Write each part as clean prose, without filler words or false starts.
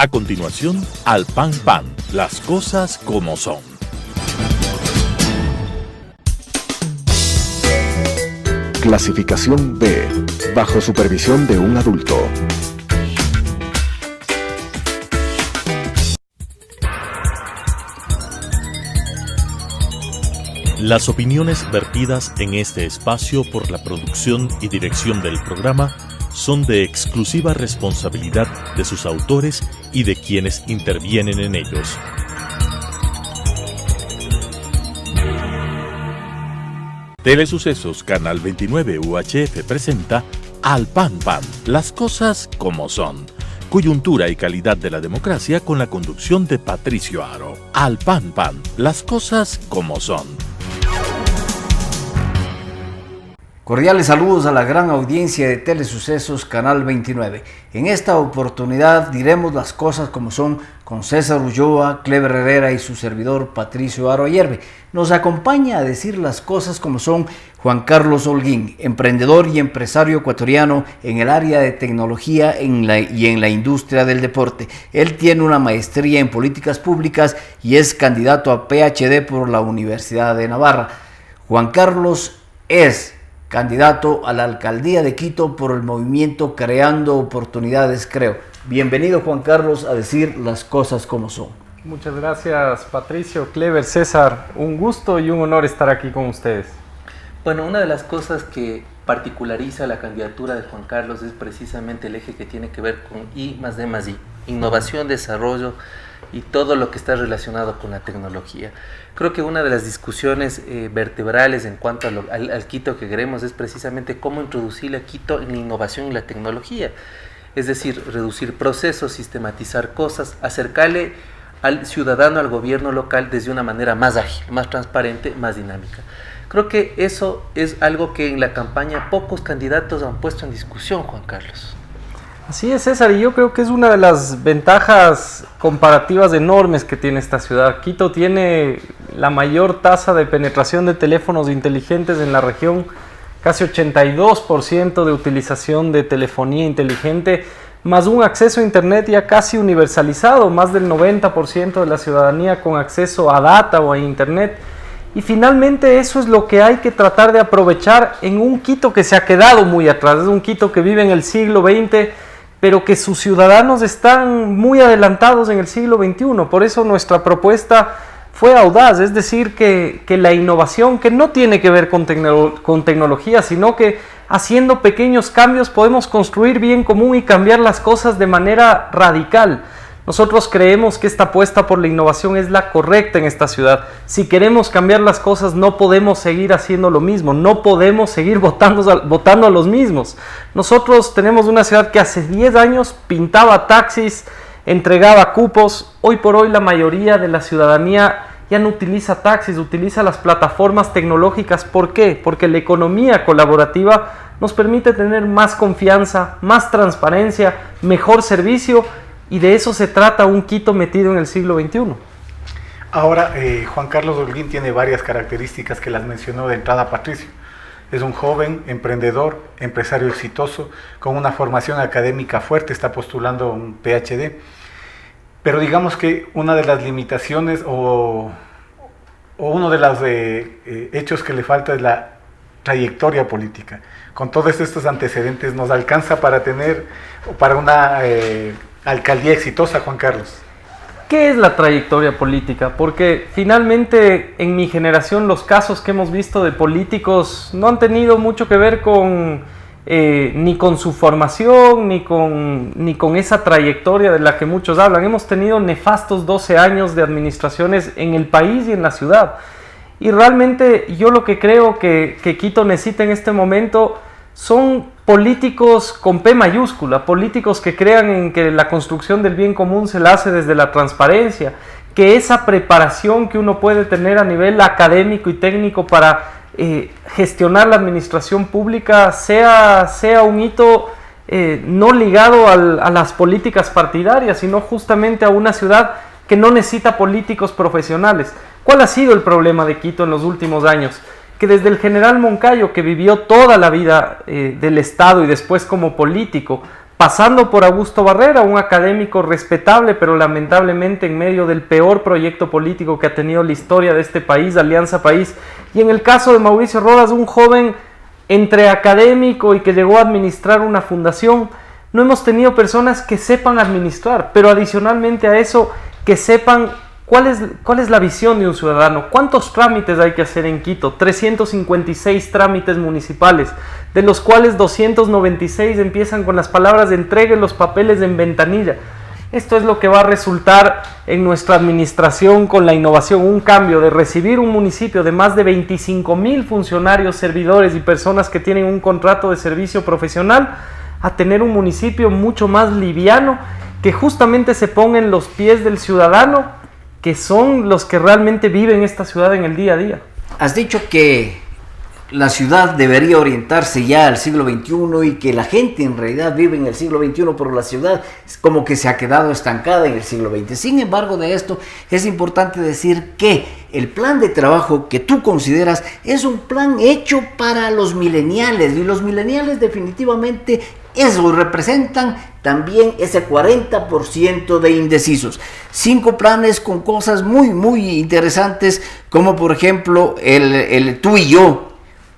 A continuación, Al Pan Pan, las cosas como son. Clasificación B, bajo supervisión de un adulto. Las opiniones vertidas en este espacio por la producción y dirección del programa son de exclusiva responsabilidad de sus autores y de quienes intervienen en ellos. Telesucesos Canal 29 UHF presenta Al Pan Pan, las cosas como son. Coyuntura y calidad de la democracia con la conducción de Patricio Aro. Al Pan Pan, las cosas como son. Cordiales saludos a la gran audiencia de Telesucesos Canal 29. En esta oportunidad diremos las cosas como son con César Ulloa, Clever Herrera y su servidor Patricio Aro Ayerbe. Nos acompaña a decir las cosas como son Juan Carlos Holguín, emprendedor y empresario ecuatoriano en el área de tecnología y en la industria del deporte. Él tiene una maestría en políticas públicas y es candidato a PhD por la Universidad de Navarra. Juan Carlos es candidato a la alcaldía de Quito por el movimiento Creando Oportunidades Creo. Bienvenido, Juan Carlos, a decir las cosas como son. Muchas gracias, Patricio, Clever, César. Un gusto y un honor estar aquí con ustedes. Bueno, una de las cosas que particulariza la candidatura de Juan Carlos es precisamente el eje que tiene que ver con I+D+I, innovación, desarrollo y todo lo que está relacionado con la tecnología. Creo que una de las discusiones vertebrales en cuanto al Quito que queremos es precisamente cómo introducir a Quito en la innovación y la tecnología. Es decir, reducir procesos, sistematizar cosas, acercarle al ciudadano, al gobierno local desde una manera más ágil, más transparente, más dinámica. Creo que eso es algo que en la campaña pocos candidatos han puesto en discusión, Juan Carlos. Así es, César, y yo creo que es una de las ventajas comparativas enormes que tiene esta ciudad. Quito tiene la mayor tasa de penetración de teléfonos inteligentes en la región, casi 82% de utilización de telefonía inteligente, más un acceso a internet ya casi universalizado, más del 90% de la ciudadanía con acceso a data o a internet. Y finalmente eso es lo que hay que tratar de aprovechar en un Quito que se ha quedado muy atrás, es un Quito que vive en el siglo XX, pero que sus ciudadanos están muy adelantados en el siglo XXI. Por eso nuestra propuesta fue audaz, es decir, que la innovación, que no tiene que ver con tecnología, sino que haciendo pequeños cambios podemos construir bien común y cambiar las cosas de manera radical. Nosotros creemos que esta apuesta por la innovación es la correcta en esta ciudad. Si queremos cambiar las cosas, no podemos seguir haciendo lo mismo, no podemos seguir votando a los mismos. Nosotros tenemos una ciudad que hace 10 años pintaba taxis, entregaba cupos. Hoy por hoy la mayoría de la ciudadanía ya no utiliza taxis, utiliza las plataformas tecnológicas. ¿Por qué? Porque la economía colaborativa nos permite tener más confianza, más transparencia, mejor servicio. Y de eso se trata un Quito metido en el siglo XXI. Ahora, Juan Carlos Holguín tiene varias características que las mencionó de entrada Patricio. Es un joven, emprendedor, empresario exitoso, con una formación académica fuerte, está postulando un PhD. Pero digamos que una de las limitaciones o uno de los hechos que le falta es la trayectoria política. Con todos estos antecedentes, ¿nos alcanza para una alcaldía exitosa, Juan Carlos? ¿Qué es la trayectoria política? Porque finalmente en mi generación los casos que hemos visto de políticos no han tenido mucho que ver ni con su formación, ni con esa trayectoria de la que muchos hablan. Hemos tenido nefastos 12 años de administraciones en el país y en la ciudad. Y realmente yo lo que creo que Quito necesita en este momento son políticos con P mayúscula, políticos que crean en que la construcción del bien común se la hace desde la transparencia, que esa preparación que uno puede tener a nivel académico y técnico para gestionar la administración pública sea un hito no ligado a las políticas partidarias, sino justamente a una ciudad que no necesita políticos profesionales. ¿Cuál ha sido el problema de Quito en los últimos años? Que desde el general Moncayo, que vivió toda la vida del Estado y después como político, pasando por Augusto Barrera, un académico respetable, pero lamentablemente en medio del peor proyecto político que ha tenido la historia de este país, Alianza País, y en el caso de Mauricio Rodas, un joven entre académico y que llegó a administrar una fundación. No hemos tenido personas que sepan administrar, pero adicionalmente a eso, que sepan cuál es la visión de un ciudadano. ¿Cuántos trámites hay que hacer en Quito? 356 trámites municipales, de los cuales 296 empiezan con las palabras de entregue los papeles en ventanilla. Esto es lo que va a resultar en nuestra administración con la innovación, un cambio de recibir un municipio de más de 25,000 funcionarios, servidores y personas que tienen un contrato de servicio profesional, a tener un municipio mucho más liviano, que justamente se ponga en los pies del ciudadano, que son los que realmente viven esta ciudad en el día a día. Has dicho que la ciudad debería orientarse ya al siglo XXI y que la gente en realidad vive en el siglo XXI, pero la ciudad como que se ha quedado estancada en el siglo XX. Sin embargo, de esto es importante decir que el plan de trabajo que tú consideras es un plan hecho para los millennials, y los millennials definitivamente eso representan también ese 40% de indecisos. 5 planes con cosas muy interesantes, como por ejemplo el tú y yo,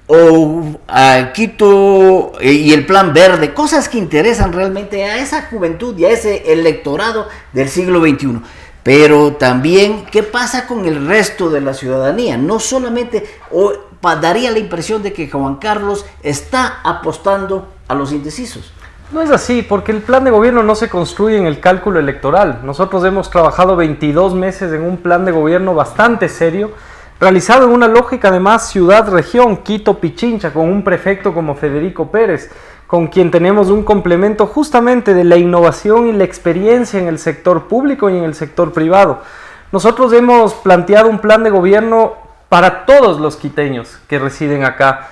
o a Quito y el plan verde, cosas que interesan realmente a esa juventud y a ese electorado del siglo XXI. Pero también, ¿qué pasa con el resto de la ciudadanía? No solamente, daría la impresión de que Juan Carlos está apostando a los indecisos. No es así, porque el plan de gobierno no se construye en el cálculo electoral. Nosotros hemos trabajado 22 meses en un plan de gobierno bastante serio, realizado en una lógica además ciudad-región, Quito-Pichincha, con un prefecto como Federico Pérez, con quien tenemos un complemento justamente de la innovación y la experiencia en el sector público y en el sector privado. Nosotros hemos planteado un plan de gobierno para todos los quiteños que residen acá.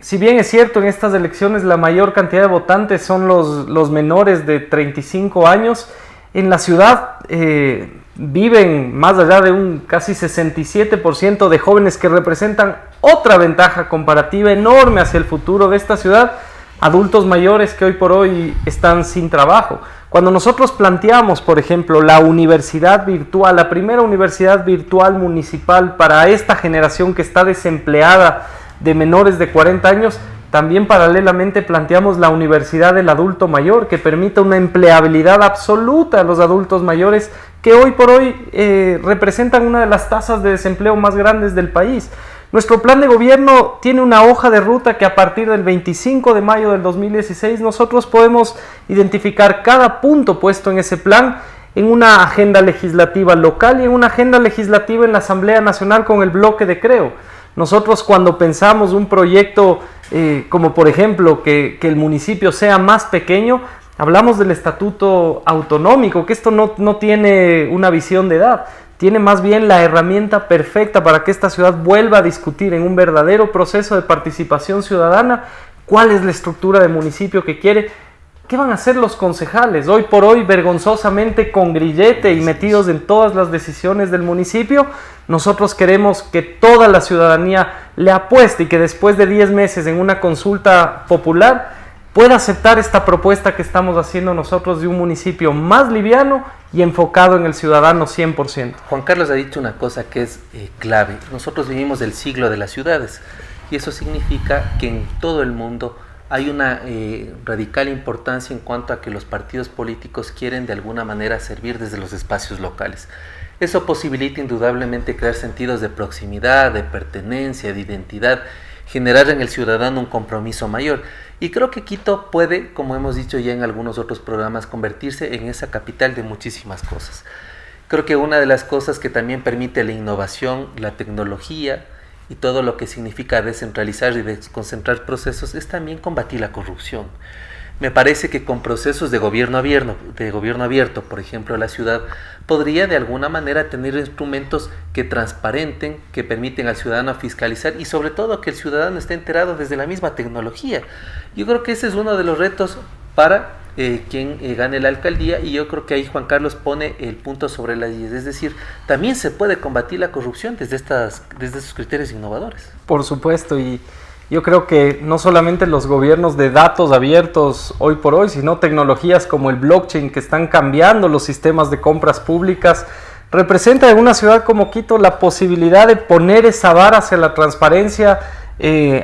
Si bien es cierto, en estas elecciones la mayor cantidad de votantes son los menores de 35 años, en la ciudad viven más allá de un casi 67% de jóvenes que representan otra ventaja comparativa enorme hacia el futuro de esta ciudad, adultos mayores que hoy por hoy están sin trabajo. Cuando nosotros planteamos, por ejemplo, la universidad virtual, la primera universidad virtual municipal para esta generación que está desempleada de menores de 40 años, también paralelamente planteamos la universidad del adulto mayor, que permita una empleabilidad absoluta a los adultos mayores que hoy por hoy representan una de las tasas de desempleo más grandes del país. Nuestro plan de gobierno tiene una hoja de ruta que a partir del 25 de mayo del 2016 nosotros podemos identificar cada punto puesto en ese plan en una agenda legislativa local y en una agenda legislativa en la Asamblea Nacional con el bloque de Creo. Nosotros cuando pensamos un proyecto como por ejemplo que el municipio sea más pequeño, hablamos del estatuto autonómico, que esto no tiene una visión de edad, tiene más bien la herramienta perfecta para que esta ciudad vuelva a discutir en un verdadero proceso de participación ciudadana cuál es la estructura de municipio que quiere. ¿Qué van a hacer los concejales? Hoy por hoy, vergonzosamente con grillete y metidos en todas las decisiones del municipio, nosotros queremos que toda la ciudadanía le apueste y que después de 10 meses en una consulta popular pueda aceptar esta propuesta que estamos haciendo nosotros de un municipio más liviano y enfocado en el ciudadano 100%. Juan Carlos ha dicho una cosa que es clave. Nosotros vivimos el siglo de las ciudades y eso significa que en todo el mundo hay una radical importancia en cuanto a que los partidos políticos quieren de alguna manera servir desde los espacios locales. Eso posibilita indudablemente crear sentidos de proximidad, de pertenencia, de identidad, generar en el ciudadano un compromiso mayor. Y creo que Quito puede, como hemos dicho ya en algunos otros programas, convertirse en esa capital de muchísimas cosas. Creo que una de las cosas que también permite la innovación, la tecnología y todo lo que significa descentralizar y desconcentrar procesos es también combatir la corrupción. Me parece que con procesos de gobierno abierto, por ejemplo, la ciudad podría de alguna manera tener instrumentos que transparenten, que permiten al ciudadano fiscalizar y sobre todo que el ciudadano esté enterado desde la misma tecnología. Yo creo que ese es uno de los retos para quien gane la alcaldía y yo creo que ahí Juan Carlos pone el punto sobre las IES, es decir, también se puede combatir la corrupción desde esos criterios innovadores. Por supuesto, y Yo creo que no solamente los gobiernos de datos abiertos hoy por hoy, sino tecnologías como el blockchain que están cambiando los sistemas de compras públicas, representa en una ciudad como Quito la posibilidad de poner esa vara hacia la transparencia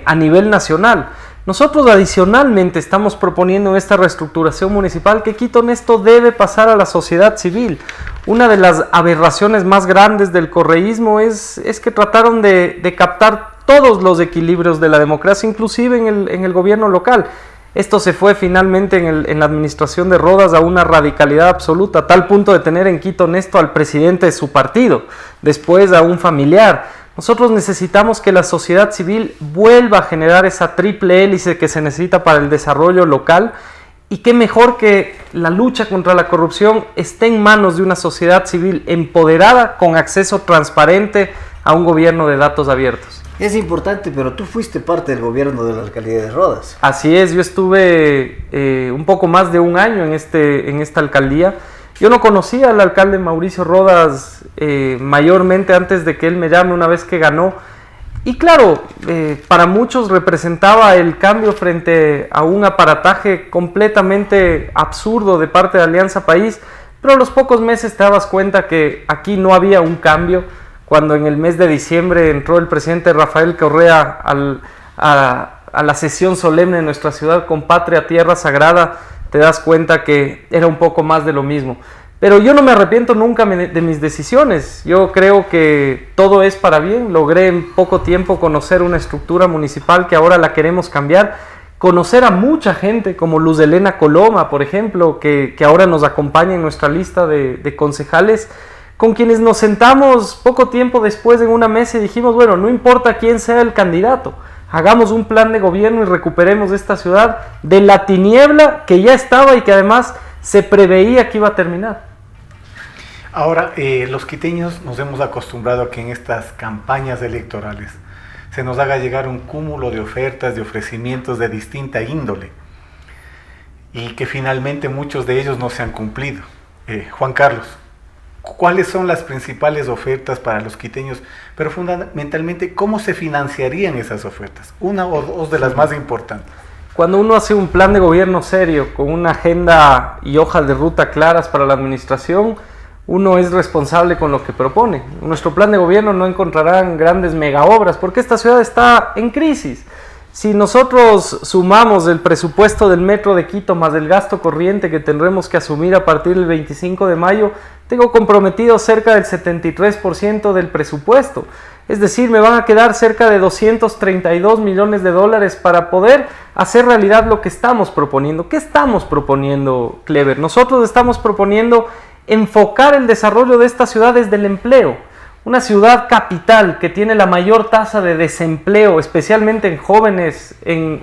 a nivel nacional. Nosotros adicionalmente estamos proponiendo en esta reestructuración municipal que Quito en esto debe pasar a la sociedad civil. Una de las aberraciones más grandes del correísmo es que trataron de captar todos los equilibrios de la democracia, inclusive en el gobierno local. Esto se fue finalmente en la administración de Rodas a una radicalidad absoluta, a tal punto de tener en Quito Honesto al presidente de su partido, después a un familiar. Nosotros necesitamos que la sociedad civil vuelva a generar esa triple hélice que se necesita para el desarrollo local, y qué mejor que la lucha contra la corrupción esté en manos de una sociedad civil empoderada con acceso transparente a un gobierno de datos abiertos. Es importante, pero tú fuiste parte del gobierno de la alcaldía de Rodas. Así es, yo estuve un poco más de un año en esta alcaldía. Yo no conocía al alcalde Mauricio Rodas mayormente antes de que él me llame una vez que ganó. Y claro, para muchos representaba el cambio frente a un aparataje completamente absurdo de parte de Alianza País, pero a los pocos meses te dabas cuenta que aquí no había un cambio. Cuando en el mes de diciembre entró el presidente Rafael Correa a la sesión solemne de nuestra ciudad con Patria Tierra Sagrada, te das cuenta que era un poco más de lo mismo. Pero yo no me arrepiento nunca de mis decisiones. Yo creo que todo es para bien. Logré en poco tiempo conocer una estructura municipal que ahora la queremos cambiar. Conocer a mucha gente como Luz Helena Coloma, por ejemplo, que ahora nos acompaña en nuestra lista de concejales, con quienes nos sentamos poco tiempo después en una mesa y dijimos, bueno, no importa quién sea el candidato, hagamos un plan de gobierno y recuperemos esta ciudad de la tiniebla que ya estaba y que además se preveía que iba a terminar. Ahora, los quiteños nos hemos acostumbrado a que en estas campañas electorales se nos haga llegar un cúmulo de ofertas, de ofrecimientos de distinta índole, y que finalmente muchos de ellos no se han cumplido. Juan Carlos, ¿cuáles son las principales ofertas para los quiteños? Pero fundamentalmente, ¿cómo se financiarían esas ofertas? Una o dos de las más importantes. Cuando uno hace un plan de gobierno serio, con una agenda y hojas de ruta claras para la administración, uno es responsable con lo que propone. En nuestro plan de gobierno no encontrarán grandes megaobras, porque esta ciudad está en crisis. Si nosotros sumamos el presupuesto del Metro de Quito más el gasto corriente que tendremos que asumir a partir del 25 de mayo, tengo comprometido cerca del 73% del presupuesto. Es decir, me van a quedar cerca de 232 millones de dólares para poder hacer realidad lo que estamos proponiendo. ¿Qué estamos proponiendo, Clever? Nosotros estamos proponiendo enfocar el desarrollo de esta ciudad desde el empleo. Una ciudad capital que tiene la mayor tasa de desempleo, especialmente en jóvenes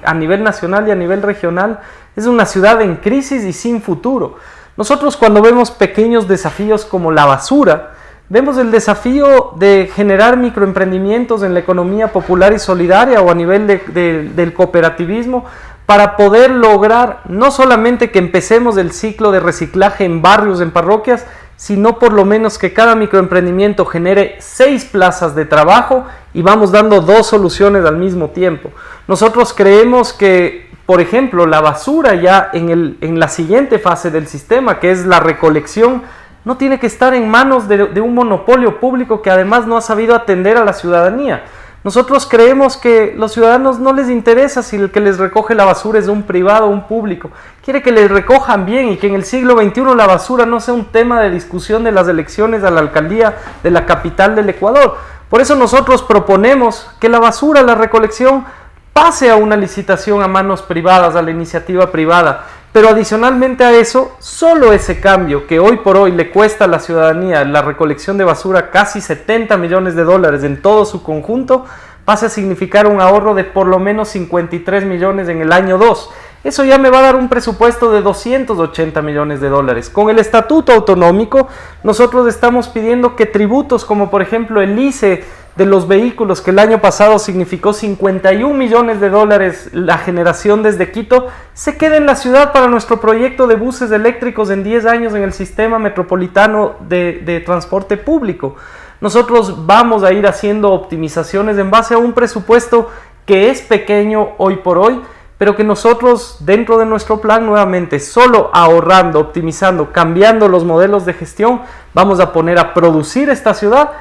a nivel nacional y a nivel regional, es una ciudad en crisis y sin futuro. Nosotros, cuando vemos pequeños desafíos como la basura, vemos el desafío de generar microemprendimientos en la economía popular y solidaria o a nivel del cooperativismo, para poder lograr no solamente que empecemos el ciclo de reciclaje en barrios, en parroquias, sino por lo menos que cada microemprendimiento genere 6 plazas de trabajo y vamos dando 2 soluciones al mismo tiempo. Nosotros creemos que, por ejemplo, la basura ya en la siguiente fase del sistema, que es la recolección, no tiene que estar en manos de un monopolio público que además no ha sabido atender a la ciudadanía. Nosotros creemos que los ciudadanos no les interesa si el que les recoge la basura es un privado o un público. Quiere que les recojan bien y que en el siglo XXI la basura no sea un tema de discusión de las elecciones a la alcaldía de la capital del Ecuador. Por eso nosotros proponemos que la basura, la recolección, pase a una licitación a manos privadas, a la iniciativa privada. Pero adicionalmente a eso, solo ese cambio que hoy por hoy le cuesta a la ciudadanía la recolección de basura casi 70 millones de dólares en todo su conjunto, pase a significar un ahorro de por lo menos 53 millones en el año 2. Eso ya me va a dar un presupuesto de 280 millones de dólares. Con el estatuto autonómico, nosotros estamos pidiendo que tributos como por ejemplo el ICE de los vehículos, que el año pasado significó 51 millones de dólares la generación desde Quito, se quede en la ciudad para nuestro proyecto de buses eléctricos en 10 años en el sistema metropolitano de transporte público. Nosotros vamos a ir haciendo optimizaciones en base a un presupuesto que es pequeño hoy por hoy, pero que nosotros dentro de nuestro plan nuevamente, solo ahorrando, optimizando, cambiando los modelos de gestión, vamos a poner a producir esta ciudad.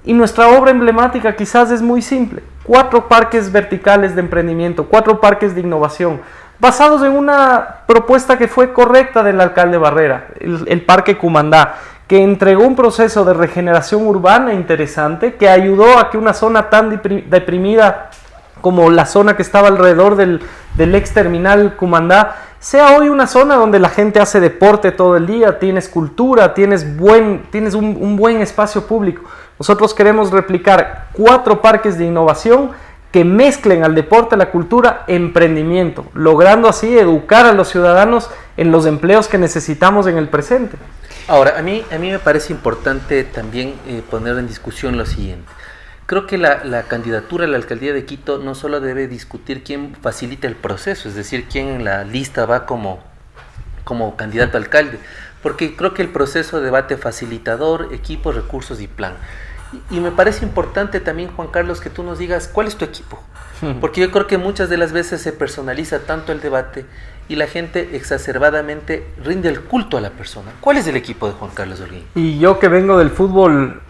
Y nuestra obra emblemática quizás es muy simple: 4 parques verticales de emprendimiento, 4 parques de innovación, basados en una propuesta que fue correcta del alcalde Barrera, el Parque Cumandá, que entregó un proceso de regeneración urbana interesante, que ayudó a que una zona tan deprimida como la zona que estaba alrededor del ex terminal Cumandá sea hoy una zona donde la gente hace deporte todo el día, tienes cultura, tienes un buen espacio público. Nosotros queremos replicar 4 parques de innovación que mezclen al deporte, la cultura, emprendimiento, logrando así educar a los ciudadanos en los empleos que necesitamos en el presente. Ahora, a mí me parece importante también poner en discusión lo siguiente. Creo que la candidatura a la alcaldía de Quito no solo debe discutir quién facilita el proceso, es decir, quién en la lista va como candidato a alcalde, porque creo que el proceso de debate facilitador, equipo, recursos y plan. Y me parece importante también, Juan Carlos, que tú nos digas cuál es tu equipo, porque yo creo que muchas de las veces se personaliza tanto el debate y la gente exacerbadamente rinde el culto a la persona. ¿Cuál es el equipo de Juan Carlos Holguín? Y yo, que vengo del fútbol,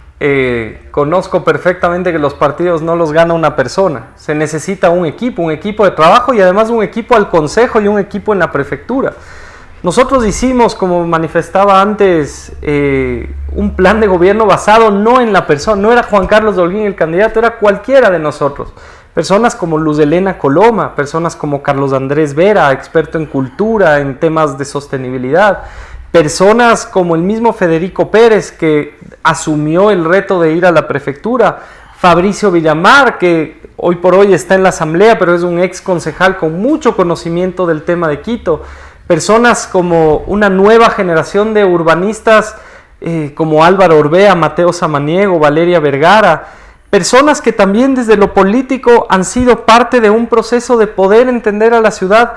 conozco perfectamente que los partidos no los gana una persona. Se necesita un equipo de trabajo, y además un equipo al consejo y un equipo en la prefectura. Nosotros hicimos, como manifestaba antes, un plan de gobierno basado no en la persona. No era Juan Carlos Holguín el candidato, era cualquiera de nosotros. Personas como Luz Helena Coloma, personas como Carlos Andrés Vera, experto en cultura, en temas de sostenibilidad. Personas como el mismo Federico Pérez, que asumió el reto de ir a la prefectura. Fabricio Villamar, que hoy por hoy está en la asamblea, pero es un ex concejal con mucho conocimiento del tema de Quito. Personas como una nueva generación de urbanistas como Álvaro Orbea, Mateo Samaniego, Valeria Vergara. Personas que también desde lo político han sido parte de un proceso de poder entender a la ciudad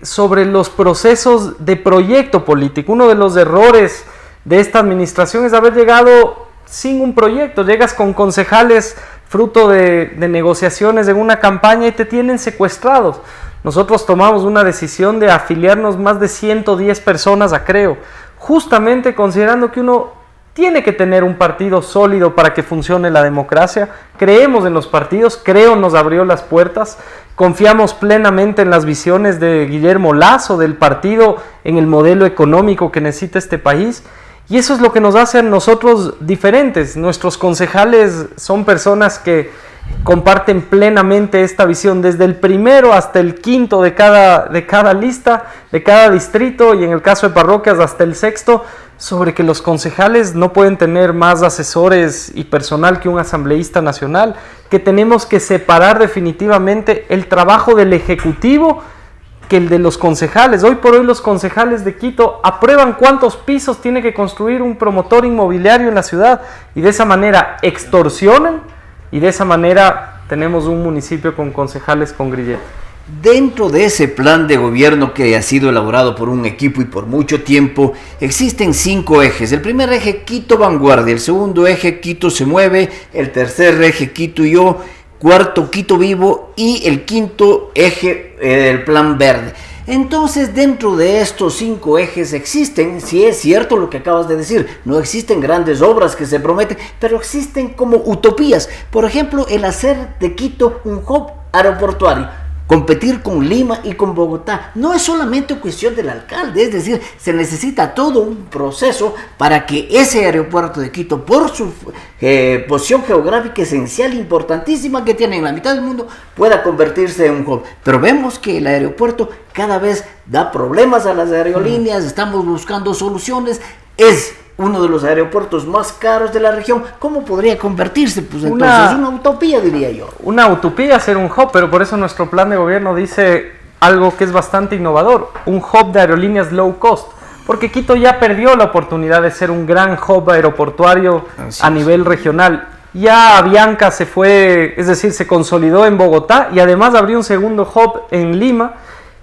sobre los procesos de proyecto político. Uno de los errores de esta administración es haber llegado sin un proyecto. Llegas con concejales fruto de negociaciones en una campaña y te tienen secuestrados. Nosotros tomamos una decisión de afiliarnos más de 110 personas a Creo, justamente considerando que uno tiene que tener un partido sólido para que funcione la democracia. Creemos en los partidos, Creo nos abrió las puertas, confiamos plenamente en las visiones de Guillermo Lasso, del partido, en el modelo económico que necesita este país, y eso es lo que nos hace a nosotros diferentes. Nuestros concejales son personas que comparten plenamente esta visión, desde el primero hasta el quinto de cada lista, de cada distrito, y en el caso de parroquias hasta el sexto, sobre que los concejales no pueden tener más asesores y personal que un asambleísta nacional, que tenemos que separar definitivamente el trabajo del ejecutivo que el de los concejales. Hoy por hoy los concejales de Quito aprueban cuántos pisos tiene que construir un promotor inmobiliario en la ciudad, y de esa manera extorsionan, y de esa manera tenemos un municipio con concejales con grillete. Dentro de ese plan de gobierno que ha sido elaborado por un equipo y por mucho tiempo, existen 5 ejes. El primer eje, Quito Vanguardia; el segundo eje, Quito se mueve; el tercer eje, Quito y yo; cuarto, Quito Vivo; y el quinto eje, el Plan Verde. Entonces, dentro de estos 5 ejes existen, si es cierto lo que acabas de decir, no existen grandes obras que se prometen, pero existen como utopías. Por ejemplo, el hacer de Quito un hub aeroportuario, competir con Lima y con Bogotá. No es solamente cuestión del alcalde, es decir, se necesita todo un proceso para que ese aeropuerto de Quito, por su posición geográfica esencial, importantísima que tiene en la mitad del mundo, pueda convertirse en un hub. Pero vemos que el aeropuerto cada vez da problemas a las aerolíneas, estamos buscando soluciones, es uno de los aeropuertos más caros de la región. ¿Cómo podría convertirse? Pues entonces una utopía, diría yo. Una utopía ser un hub, pero por eso nuestro plan de gobierno dice algo que es bastante innovador: un hub de aerolíneas low cost, porque Quito ya perdió la oportunidad de ser un gran hub aeroportuario a nivel regional. Ya Avianca se fue, es decir, se consolidó en Bogotá, y además abrió un segundo hub en Lima.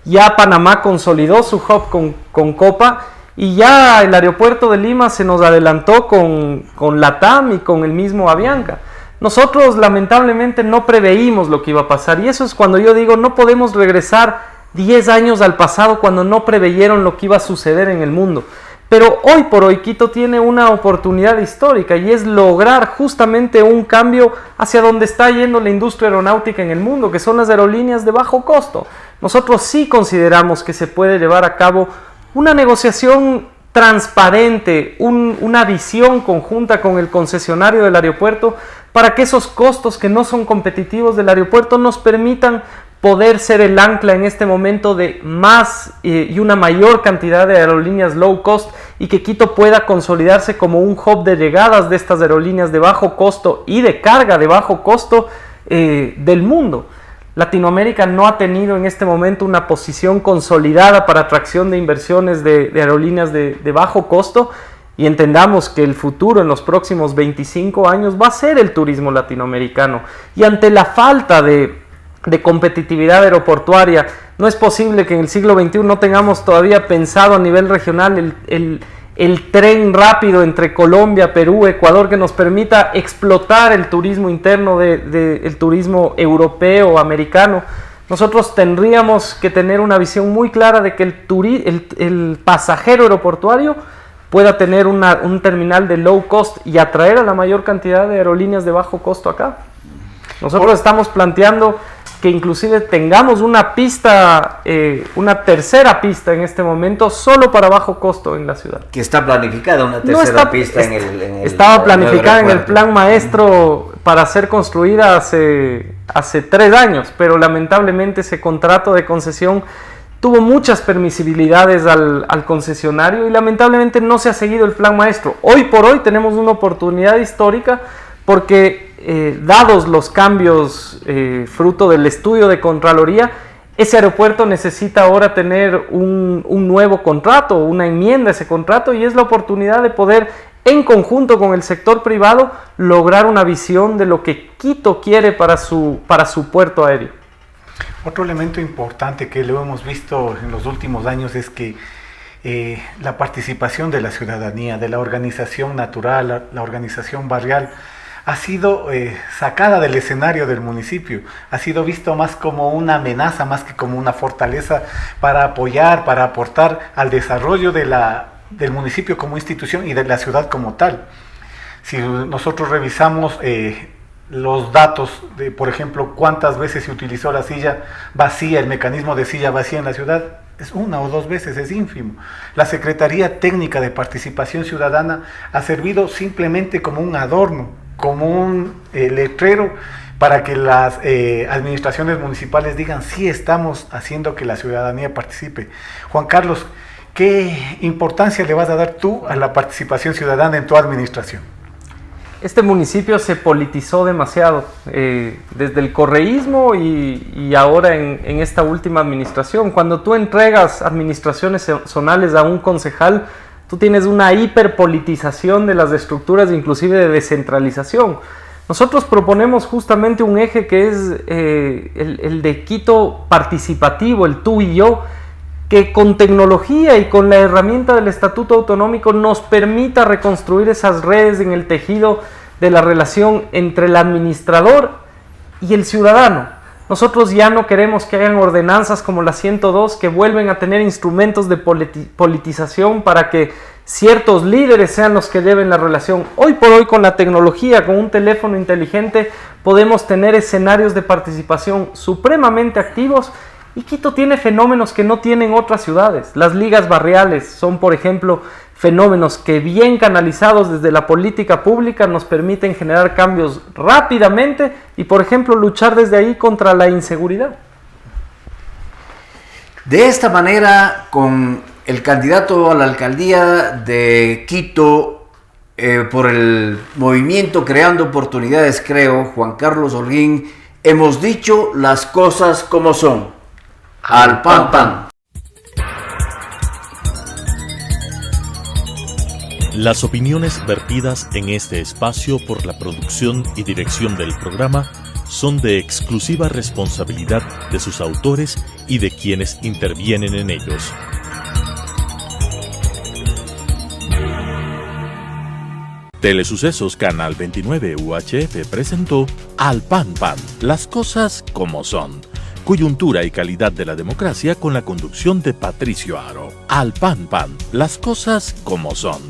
Ya Panamá consolidó su hub con Copa, y ya el aeropuerto de Lima se nos adelantó con LATAM y con el mismo Avianca. Nosotros lamentablemente no preveímos lo que iba a pasar, y eso es cuando yo digo no podemos regresar 10 años al pasado cuando no preveyeron lo que iba a suceder en el mundo. Pero hoy por hoy Quito tiene una oportunidad histórica y es lograr justamente un cambio hacia donde está yendo la industria aeronáutica en el mundo, que son las aerolíneas de bajo costo. Nosotros sí consideramos que se puede llevar a cabo una negociación transparente, una visión conjunta con el concesionario del aeropuerto para que esos costos que no son competitivos del aeropuerto nos permitan poder ser el ancla en este momento de más y una mayor cantidad de aerolíneas low cost y que Quito pueda consolidarse como un hub de llegadas de estas aerolíneas de bajo costo y de carga de bajo costo del mundo. Latinoamérica no ha tenido en este momento una posición consolidada para atracción de inversiones de aerolíneas de bajo costo, y entendamos que el futuro en los próximos 25 años va a ser el turismo latinoamericano, y ante la falta de competitividad aeroportuaria no es posible que en el siglo XXI no tengamos todavía pensado a nivel regional el tren rápido entre Colombia, Perú, Ecuador, que nos permita explotar el turismo interno el turismo europeo, americano. Nosotros tendríamos que tener una visión muy clara de que el pasajero aeroportuario pueda tener un terminal de low cost y atraer a la mayor cantidad de aerolíneas de bajo costo acá. Nosotros estamos planteando que inclusive tengamos una pista, una tercera pista en este momento solo para bajo costo en la ciudad. Que está planificada una tercera pista en el estaba planificada en el plan maestro para ser construida hace 3 años, pero lamentablemente ese contrato de concesión tuvo muchas permisibilidades al concesionario y lamentablemente no se ha seguido el plan maestro. Hoy por hoy tenemos una oportunidad histórica porque dados los cambios fruto del estudio de Contraloría, ese aeropuerto necesita ahora tener un nuevo contrato, una enmienda a ese contrato, y es la oportunidad de poder, en conjunto con el sector privado, lograr una visión de lo que Quito quiere para su puerto aéreo. Otro elemento importante que lo hemos visto en los últimos años es que la participación de la ciudadanía, de la organización natural, la organización barrial, ha sido sacada del escenario del municipio, ha sido visto más como una amenaza, más que como una fortaleza para apoyar, para aportar al desarrollo del municipio como institución y de la ciudad como tal. Si nosotros revisamos los datos de, por ejemplo, cuántas veces se utilizó la silla vacía, el mecanismo de silla vacía en la ciudad, es 1 o 2 veces, es ínfimo. La Secretaría Técnica de Participación Ciudadana ha servido simplemente como un adorno, como un letrero para que las administraciones municipales digan sí estamos haciendo que la ciudadanía participe. Juan Carlos, ¿qué importancia le vas a dar tú a la participación ciudadana en tu administración? Este municipio se politizó demasiado, desde el correísmo y ahora en esta última administración. Cuando tú entregas administraciones zonales a un concejal, tú tienes una hiperpolitización de las estructuras, inclusive de descentralización. Nosotros proponemos justamente un eje que es el de Quito participativo, el tú y yo, que con tecnología y con la herramienta del Estatuto Autonómico nos permita reconstruir esas redes en el tejido de la relación entre el administrador y el ciudadano. Nosotros ya no queremos que hayan ordenanzas como la 102 que vuelven a tener instrumentos de politización para que ciertos líderes sean los que lleven la relación. Hoy por hoy, con la tecnología, con un teléfono inteligente, podemos tener escenarios de participación supremamente activos, y Quito tiene fenómenos que no tienen otras ciudades. Las ligas barriales son, por ejemplo, fenómenos que bien canalizados desde la política pública nos permiten generar cambios rápidamente y, por ejemplo, luchar desde ahí contra la inseguridad. De esta manera, con el candidato a la alcaldía de Quito por el movimiento Creando Oportunidades, creo, Juan Carlos Holguín, hemos dicho las cosas como son. Al pan pan. Las opiniones vertidas en este espacio por la producción y dirección del programa son de exclusiva responsabilidad de sus autores y de quienes intervienen en ellos. Telesucesos Canal 29 UHF presentó Al Pan Pan, las cosas como son. Coyuntura y calidad de la democracia con la conducción de Patricio Aro. Al Pan Pan, las cosas como son.